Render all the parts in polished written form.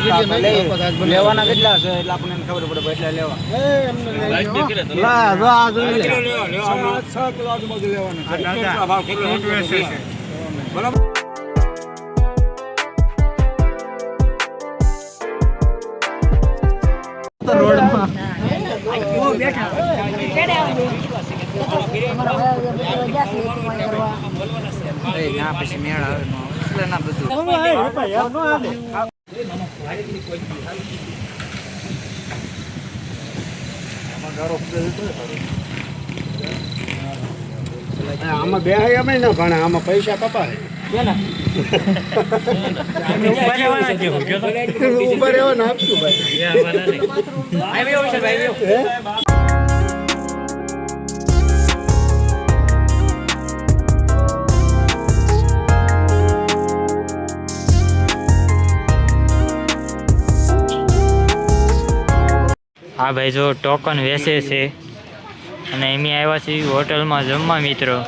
લેવાના કેટલા છે એટલે આપણને ખબર પડે એટલા લેવા. બરાબર. પછી મેળ આવે એટલે ના બધું આમાં બે અમે ના ભણે આમાં પૈસા કપાય ઉભા રહેવા ના આપશું ભાઈ. હા ભાઈ, જો ટોકન વેચે છે અને એમ આવ્યા છે હોટલમાં જમવા મિત્રો.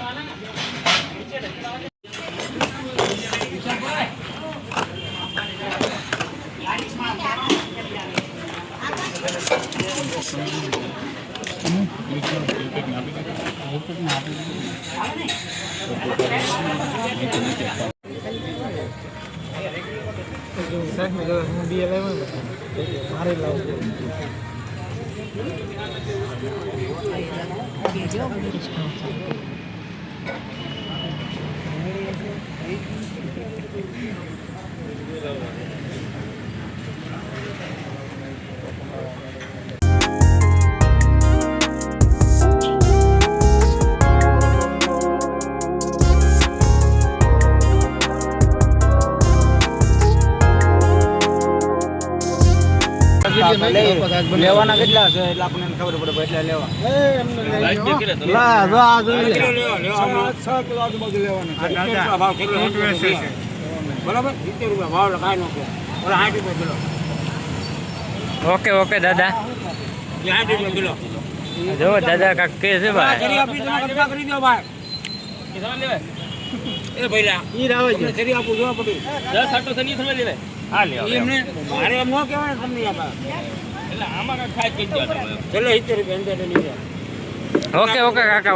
લેવાના કેટલા છે એટલે આપણને ખબર પડે એટલા લેવા. ઓકે ઓકે દાદા. જો દાદા કાક કે છે ભાઈ. એ ભઈલા ઈ રાવે છે જરી આપું જોવા પડી 10 આટો થની થમે લેવે. હા લ્યો એમને મારે એમ નો કહેવાય તમને આપા એટલે આમાં કા ખાઈ કે દો ચલો 70 રૂપિયા અંદર લઈ જાઓ. ઓકે ઓકે કાકા.